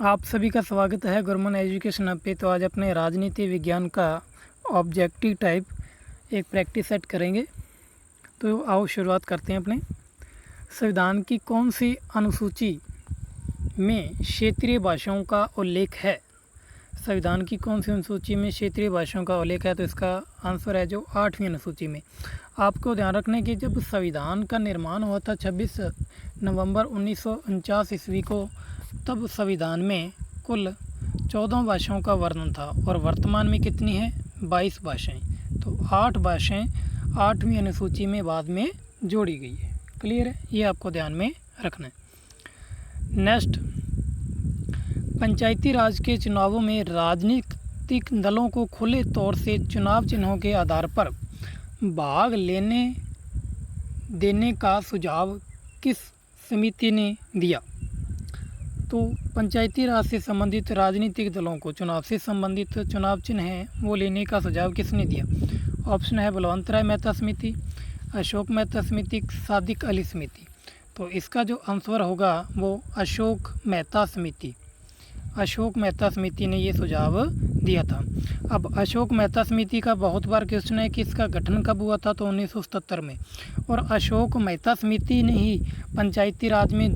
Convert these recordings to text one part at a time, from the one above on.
आप सभी का स्वागत है गुरमन एजुकेशन हब पे। तो आज अपने राजनीति विज्ञान का ऑब्जेक्टिव टाइप एक प्रैक्टिस सेट करेंगे। तो आओ शुरुआत करते हैं अपने। संविधान की कौन सी अनुसूची में क्षेत्रीय भाषाओं का उल्लेख है? संविधान की कौन सी अनुसूची में क्षेत्रीय भाषाओं का उल्लेख है? तो इसका आंसर है जो 8वीं अनुसूची में। आपको ध्यान रखना है कि जब संविधान का निर्माण हुआ था 26 नवंबर 1949 ईस्वी को, तब संविधान में कुल 14 भाषाओं का वर्णन था और वर्तमान में कितनी है? 22 भाषाएं। तो 8 भाषाएं 8वीं अनुसूची में बाद में जोड़ी गई है। क्लियर है? ये आपको ध्यान में रखना है। नेक्स्ट, पंचायती राज के चुनावों में राजनीतिक दलों को खुले तौर से चुनाव चिन्हों के आधार पर भाग देने का सुझाव किस समिति ने दिया? तो पंचायती राज से संबंधित राजनीतिक दलों को चुनाव से संबंधित चुनाव चिन्ह हैं वो लेने का सुझाव किसने दिया? ऑप्शन है बलवंत राय मेहता समिति, अशोक मेहता समिति, सादिक अली समिति। तो इसका जो आंसर होगा वो अशोक मेहता समिति। अशोक मेहता समिति ने ये सुझाव दिया था। अब अशोक मेहता समिति का बहुत बार क्वेश्चन है कि इसका गठन कब हुआ था? तो 1977 में। और अशोक मेहता समिति ने ही पंचायती राज में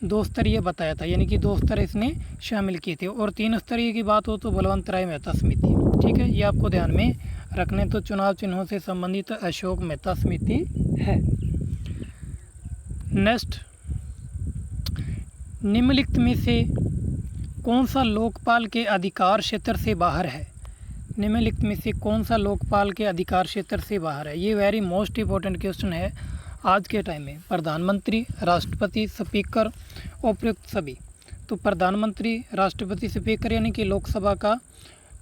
दो स्तरीय बताया था, यानी कि 2 स्तर इसने शामिल किए थे। और 3 स्तरीय की बात हो तो बलवंत राय मेहता समिति। ठीक है, ये आपको ध्यान में रखने। तो चुनाव चिन्हों से संबंधित अशोक मेहता समिति है। नेक्स्ट, निम्नलिखित में से कौन सा लोकपाल के अधिकार क्षेत्र से बाहर है? निम्नलिखित में से कौन सा लोकपाल के अधिकार क्षेत्र से बाहर है? ये वेरी मोस्ट इम्पोर्टेंट क्वेश्चन है आज के टाइम में। प्रधानमंत्री, राष्ट्रपति, स्पीकर, उपयुक्त सभी। तो प्रधानमंत्री, राष्ट्रपति, स्पीकर यानी कि लोकसभा का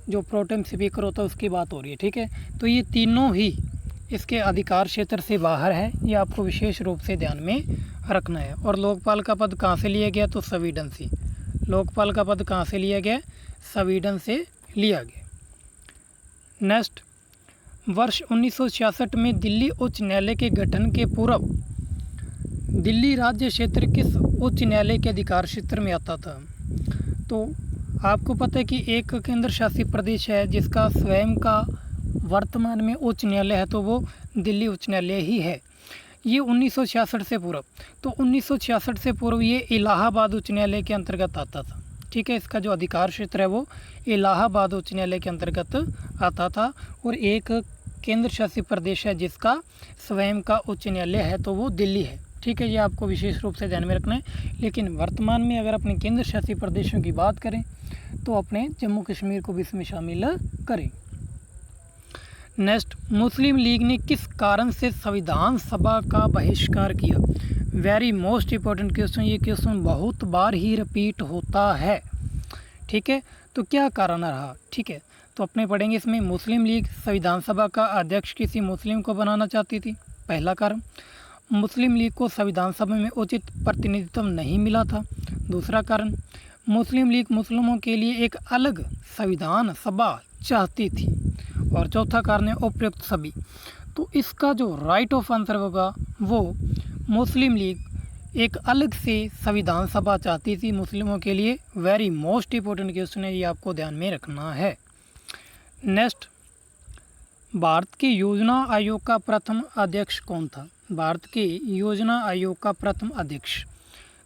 जो प्रोटेम स्पीकर होता है उसकी बात हो रही है। ठीक है, तो ये तीनों ही इसके अधिकार क्षेत्र से बाहर है। ये आपको विशेष रूप से ध्यान में रखना है। और लोकपाल का पद कहाँ से लिया गया? तो स्वीडन से। लोकपाल का पद कहाँ से लिया गया? स्वीडन से लिया गया। नेक्स्ट, वर्ष 1966 में दिल्ली उच्च न्यायालय के गठन के पूर्व दिल्ली राज्य क्षेत्र किस उच्च न्यायालय के अधिकार क्षेत्र में आता था? तो आपको पता है कि एक केंद्र शासित प्रदेश है जिसका स्वयं का वर्तमान में उच्च न्यायालय है, तो वो दिल्ली उच्च न्यायालय ही है। ये 1966 से पूर्व, तो 1966 से पूर्व ये इलाहाबाद उच्च न्यायालय के अंतर्गत आता था। ठीक है, इसका जो अधिकार क्षेत्र है वो इलाहाबाद उच्च न्यायालय के अंतर्गत आता था। और एक केंद्र शासित प्रदेश है जिसका स्वयं का उच्च न्यायालय है, तो वो दिल्ली है। ठीक है, ये आपको विशेष रूप से ध्यान में रखना है। लेकिन वर्तमान में अगर अपने केंद्र शासित प्रदेशों की बात करें तो अपने जम्मू कश्मीर को भी इसमें शामिल करें। नेक्स्ट, मुस्लिम लीग ने किस कारण से संविधान सभा का बहिष्कार किया? Very most important question. ये क्वेश्चन बहुत बार ही रिपीट होता है। ठीक है, तो क्या कारण रहा? ठीक है, तो अपने पढ़ेंगे इसमें। मुस्लिम लीग संविधान सभा का अध्यक्ष किसी मुस्लिम को बनाना चाहती थी, पहला कारण। मुस्लिम लीग को संविधान सभा में उचित प्रतिनिधित्व नहीं मिला था, दूसरा कारण। मुस्लिम लीग मुस्लिमों के लिए एक अलग संविधान सभा चाहती थी, और चौथा कारण है उपयुक्त सभी। तो इसका जो राइट ऑफ आंसर होगा वो मुस्लिम लीग एक अलग से संविधान सभा चाहती थी मुस्लिमों के लिए। वेरी मोस्ट इम्पोर्टेंट क्वेश्चन है, ये आपको ध्यान में रखना है। नेक्स्ट, भारत के योजना आयोग का प्रथम अध्यक्ष कौन था? भारत के योजना आयोग का प्रथम अध्यक्ष।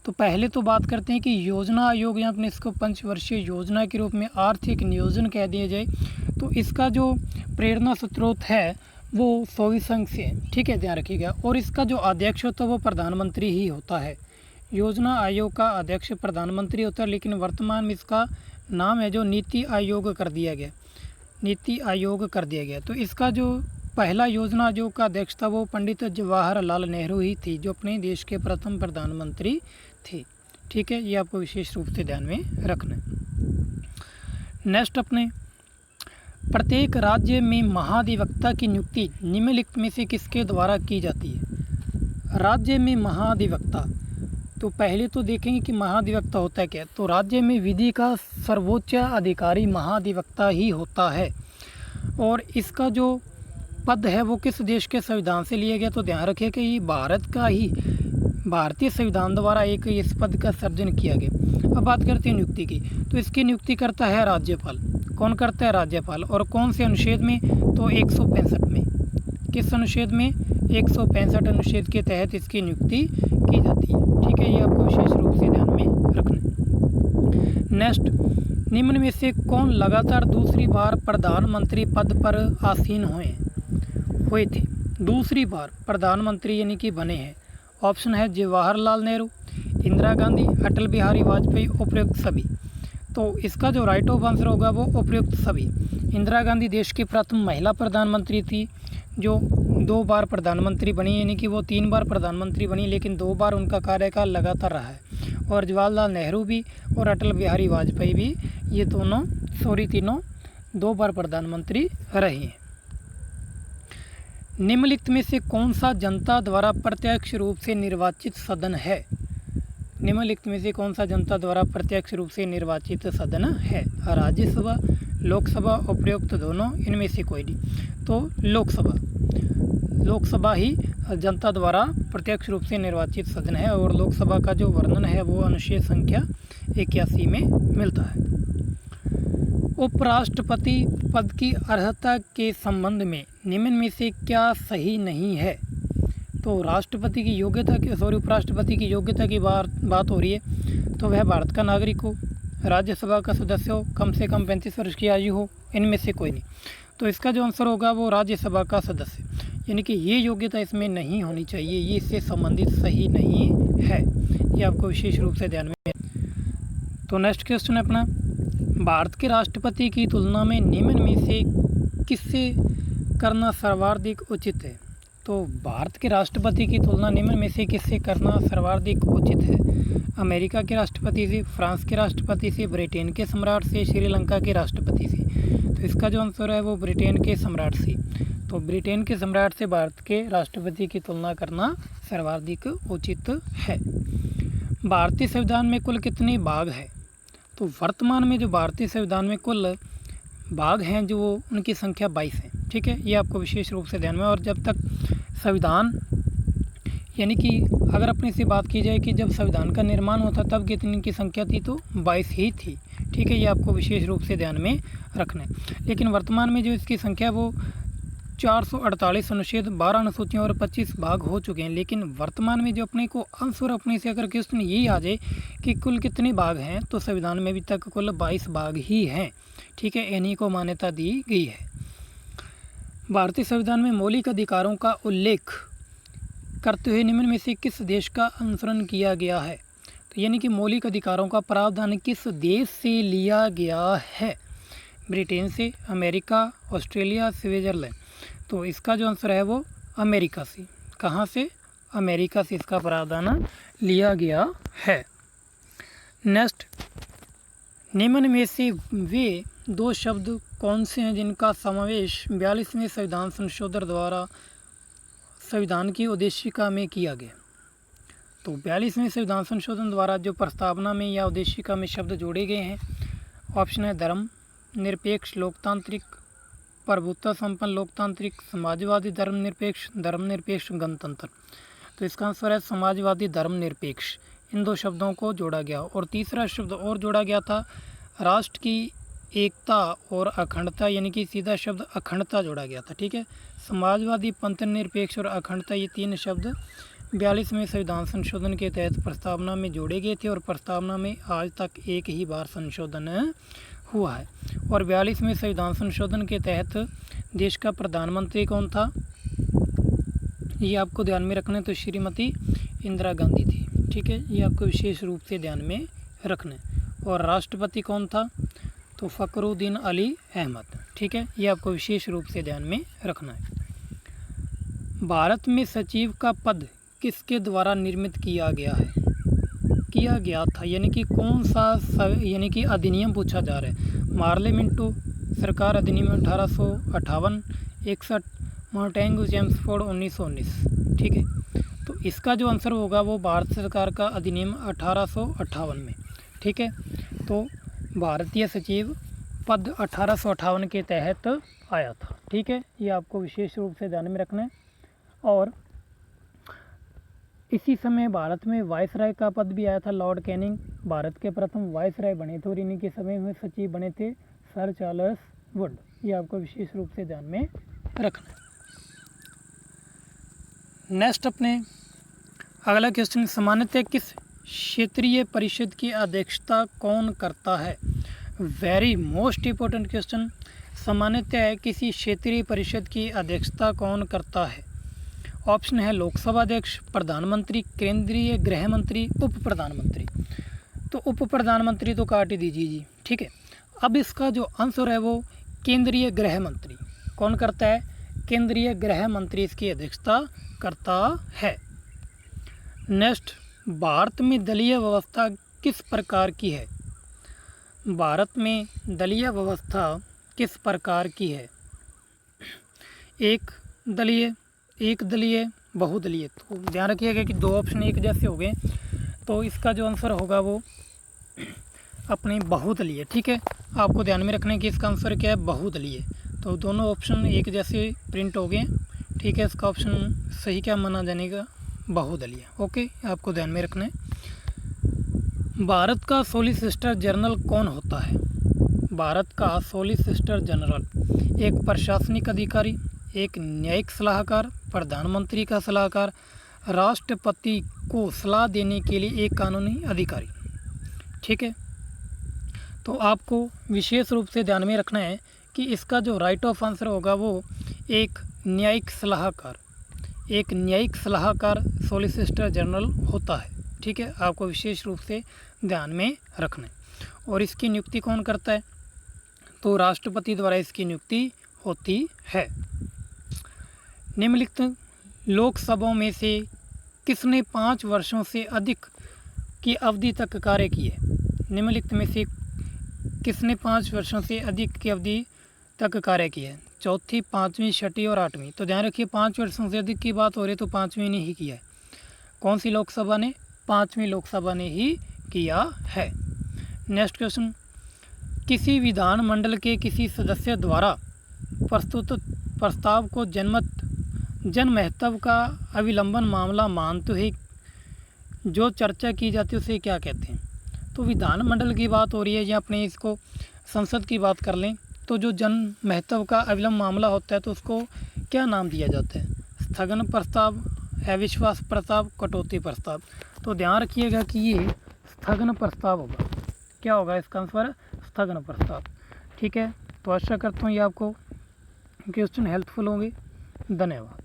तो पहले तो बात करते हैं कि योजना आयोग या अपने इसको पंचवर्षीय योजना के रूप में आर्थिक नियोजन कह दिया जाए, तो इसका जो प्रेरणा स्रोत है वो सोवियत संघ से है। ठीक है, ध्यान रखिएगा। और इसका जो अध्यक्ष होता है वो प्रधानमंत्री ही होता है। योजना आयोग का अध्यक्ष प्रधानमंत्री होता है, लेकिन वर्तमान में इसका नाम है जो नीति आयोग कर दिया गया। नीति आयोग कर दिया गया। तो इसका जो पहला योजना आयोग का अध्यक्ष था वो पंडित जवाहरलाल नेहरू ही थी, जो अपने देश के प्रथम प्रधानमंत्री थे। ठीक है, ये आपको विशेष रूप से ध्यान में रखना है। नेक्स्ट, अपने प्रत्येक राज्य में महाधिवक्ता की नियुक्ति निम्नलिखित में से किसके द्वारा की जाती है? राज्य में महाधिवक्ता, तो पहले तो देखेंगे कि महाधिवक्ता होता है क्या। तो राज्य में विधि का सर्वोच्च अधिकारी महाधिवक्ता ही होता है। और इसका जो पद है वो किस देश के संविधान से लिया गया? तो ध्यान रखिए कि ये भारत का ही भारतीय संविधान द्वारा एक इस पद का सर्जन किया गया। अब बात करते हैं नियुक्ति की, तो इसकी नियुक्ति करता है राज्यपाल। कौन करता है? राज्यपाल। और कौन से अनुच्छेद में? तो 165 में। किस अनुच्छेद में? 165 अनुच्छेद के तहत इसकी नियुक्ति की जाती है। ठीक है, ये आपको विशेष रूप से ध्यान में रखना है। नेक्स्ट, निम्न में से कौन लगातार दूसरी बार प्रधानमंत्री पद पर आसीन हुए थे? दूसरी बार प्रधानमंत्री यानी कि बने हैं। ऑप्शन है जवाहरलाल नेहरू, इंदिरा गांधी, अटल बिहारी वाजपेयी, उपयुक्त सभी। तो इसका जो राइट ऑफ आंसर होगा वो उपयुक्त सभी। इंदिरा गांधी देश की प्रथम महिला प्रधानमंत्री थी जो 2 बार प्रधानमंत्री बनी, यानी कि वो 3 बार प्रधानमंत्री बनी लेकिन 2 बार उनका कार्यकाल लगातार रहा है। और जवाहरलाल नेहरू भी और अटल बिहारी वाजपेयी भी, ये तीनों 2 बार प्रधानमंत्री रहे हैं। निम्नलिखित में से कौन सा जनता द्वारा प्रत्यक्ष रूप से निर्वाचित सदन है? निम्नलिखित में से कौन सा जनता द्वारा प्रत्यक्ष रूप से निर्वाचित सदन है? राज्यसभा, लोकसभा, उपयुक्त दोनों, इनमें से कोई नहीं। तो लोकसभा ही जनता द्वारा प्रत्यक्ष रूप से निर्वाचित सदन है। और लोकसभा का जो वर्णन है वो अनुच्छेद संख्या 81 में मिलता है। उपराष्ट्रपति पद की अर्हता के संबंध में निम्न में से क्या सही नहीं है? तो राष्ट्रपति की योग्यता की उपराष्ट्रपति की योग्यता की बात हो रही है। तो वह भारत का नागरिक हो, राज्यसभा का सदस्य हो, कम से कम 35 वर्ष की आयु हो, इनमें से कोई नहीं। तो इसका जो आंसर होगा वो राज्यसभा का सदस्य, यानी कि ये योग्यता इसमें नहीं होनी चाहिए, ये इससे संबंधित सही नहीं है। ये आपको विशेष रूप से ध्यान में। तो नेक्स्ट क्वेश्चन है अपना, भारत के राष्ट्रपति की तुलना में निम्न में से किससे करना सर्वाधिक उचित है? तो भारत के राष्ट्रपति की तुलना निम्न में से किससे करना सर्वाधिक उचित है? अमेरिका के राष्ट्रपति से, फ्रांस के राष्ट्रपति से, ब्रिटेन के सम्राट से, श्रीलंका के राष्ट्रपति से। तो इसका जो आंसर है वो ब्रिटेन के सम्राट से। तो ब्रिटेन के सम्राट से भारत के राष्ट्रपति की तुलना करना सर्वाधिक उचित है। भारतीय संविधान में कुल कितने भाग हैं? तो वर्तमान में जो भारतीय संविधान में कुल भाग हैं जो उनकी संख्या 22 है। ठीक है, ये आपको विशेष रूप से ध्यान में। और जब तक संविधान यानी कि अगर अपने से बात की जाए कि जब संविधान का निर्माण होता तब कितनी की संख्या थी? तो 22 ही थी। ठीक है, ये आपको विशेष रूप से ध्यान में रखना है। लेकिन वर्तमान में जो इसकी संख्या वो 448 अनुच्छेद, 12 अनुसूचियाँ और 25 भाग हो चुके हैं। लेकिन वर्तमान में जो अपने को आंसर अपने से अगर क्वेश्चन यही आ जाए कि कुल कितने भाग हैं, तो संविधान में अभी तक कुल 22 भाग ही हैं। ठीक है, इन्हीं को मान्यता दी गई है। भारतीय संविधान में मौलिक अधिकारों का उल्लेख करते हुए निम्न में से किस देश का अनुसरण किया गया है? तो यानी कि मौलिक अधिकारों का प्रावधान किस देश से लिया गया है? ब्रिटेन से, अमेरिका, ऑस्ट्रेलिया, स्विट्जरलैंड। तो इसका जो आंसर है वो अमेरिका से। कहाँ से? अमेरिका से इसका प्रावधान लिया गया है। नेक्स्ट, निम्न में से वे 2 शब्द कौन से हैं जिनका समावेश 42वें संविधान संशोधन द्वारा संविधान की उद्देशिका में किया गया? तो 42वें संविधान संशोधन द्वारा जो प्रस्तावना में या उद्देशिका में शब्द जोड़े गए हैं, ऑप्शन है धर्म निरपेक्ष लोकतांत्रिक, प्रभुत्व संपन्न लोकतांत्रिक, समाजवादी धर्मनिरपेक्ष गणतंत्र। तो इसका आंसर है समाजवादी धर्मनिरपेक्ष। इन 2 शब्दों को जोड़ा गया। और तीसरा शब्द और जोड़ा गया था राष्ट्र की एकता और अखंडता, यानी कि सीधा शब्द अखंडता जोड़ा गया था। ठीक है, समाजवादी, पंथ निरपेक्ष और अखंडता, ये 3 शब्द 42वें संविधान संशोधन के तहत प्रस्तावना में जोड़े गए थे। और प्रस्तावना में आज तक एक ही बार संशोधन हुआ है। और 42वें संविधान संशोधन के तहत देश का प्रधानमंत्री कौन था, ये आपको ध्यान में रखना है। तो श्रीमती इंदिरा गांधी थी। ठीक है, ये आपको विशेष रूप से ध्यान में रखना है। और राष्ट्रपति कौन था? तो फ़खरुद्दीन अली अहमद। ठीक है, ये आपको विशेष रूप से ध्यान में रखना है। भारत में सचिव का पद किसके द्वारा निर्मित किया गया था, यानी कि कौन सा यानी कि अधिनियम पूछा जा रहा है। मार्ले मिंटो सरकार अधिनियम 1858, 61, मोंटेगू चेम्सफोर्ड 1919। ठीक है, तो इसका जो आंसर होगा वो भारत सरकार का अधिनियम 1858 में। ठीक है, तो भारतीय सचिव पद 1858 के तहत आया था। ठीक है, ये आपको विशेष रूप से ध्यान में रखना है। और इसी समय भारत में वायसराय का पद भी आया था। लॉर्ड कैनिंग भारत के प्रथम वायसराय बने थे और इन्हीं के समय में सचिव बने थे सर चार्ल्स वुड। ये आपको विशेष रूप से ध्यान में रखना है। नेक्स्ट अपने अगला क्वेश्चन, सामान्यतः किस क्षेत्रीय परिषद की अध्यक्षता कौन करता है? वेरी मोस्ट इम्पोर्टेंट क्वेश्चन, सामान्यतः किसी क्षेत्रीय परिषद की अध्यक्षता कौन करता है? ऑप्शन है लोकसभा अध्यक्ष, प्रधानमंत्री, केंद्रीय गृह मंत्री, उप प्रधानमंत्री। तो उप प्रधानमंत्री तो काट ही दीजिए जी, ठीक है। अब इसका जो आंसर है वो केंद्रीय गृह मंत्री। कौन करता है? केंद्रीय गृह मंत्री इसकी अध्यक्षता करता है। नेक्स्ट, भारत में दलीय व्यवस्था किस प्रकार की है? भारत में दलीय व्यवस्था किस प्रकार की है? एक दलीय, बहुदलीय। तो ध्यान रखिएगा कि दो ऑप्शन एक जैसे हो गए, तो इसका जो आंसर होगा वो अपने बहुदलीय, ठीक है। आपको ध्यान में रखना है कि इसका आंसर क्या है, बहुदलीय। तो दोनों ऑप्शन एक जैसे प्रिंट हो गए, ठीक है। इसका ऑप्शन सही क्या माना जाएगा, बहुदलीय। ओके, आपको ध्यान में रखना है। भारत का सॉलिसिटर जनरल कौन होता है? भारत का सॉलिसिटर जनरल एक प्रशासनिक अधिकारी, एक न्यायिक सलाहकार, प्रधानमंत्री का सलाहकार, राष्ट्रपति को सलाह देने के लिए एक कानूनी अधिकारी, ठीक है। तो आपको विशेष रूप से ध्यान में रखना है कि इसका जो राइट ऑफ आंसर होगा वो एक न्यायिक सलाहकार सॉलिसिटर जनरल होता है, ठीक है। आपको विशेष रूप से ध्यान में रखना है। और इसकी नियुक्ति कौन करता है? तो राष्ट्रपति द्वारा इसकी नियुक्ति होती है। निम्नलिखित लोकसभाओं में से किसने 5 वर्षों से अधिक की अवधि तक कार्य किए? निम्नलिखित में से किसने 5 वर्षों से अधिक की अवधि तक कार्य किया है? चौथी, पाँचवीं, छठी और आठवीं। तो ध्यान रखिए 5 वर्षों से अधिक की बात हो रही है तो पाँचवीं ने ही किया है। कौन सी लोकसभा ने? पाँचवीं लोकसभा ने ही किया है। नेक्स्ट क्वेश्चन, किसी विधानमंडल के किसी सदस्य द्वारा प्रस्तुत प्रस्ताव को जन महत्व का अविलंबन मामला मानते हुए जो चर्चा की जाती है उसे क्या कहते हैं? तो विधानमंडल की बात हो रही है या अपने इसको संसद की बात कर लें तो जो जन महत्व का अविलंब मामला होता है तो उसको क्या नाम दिया जाता है? स्थगन प्रस्ताव, अविश्वास प्रस्ताव, कटौती प्रस्ताव। तो ध्यान रखिएगा कि ये स्थगन प्रस्ताव होगा। क्या होगा इसका आंसर? स्थगन प्रस्ताव, ठीक है। तो आशा करता हूँ ये आपको क्वेश्चन हेल्पफुल होंगे। धन्यवाद।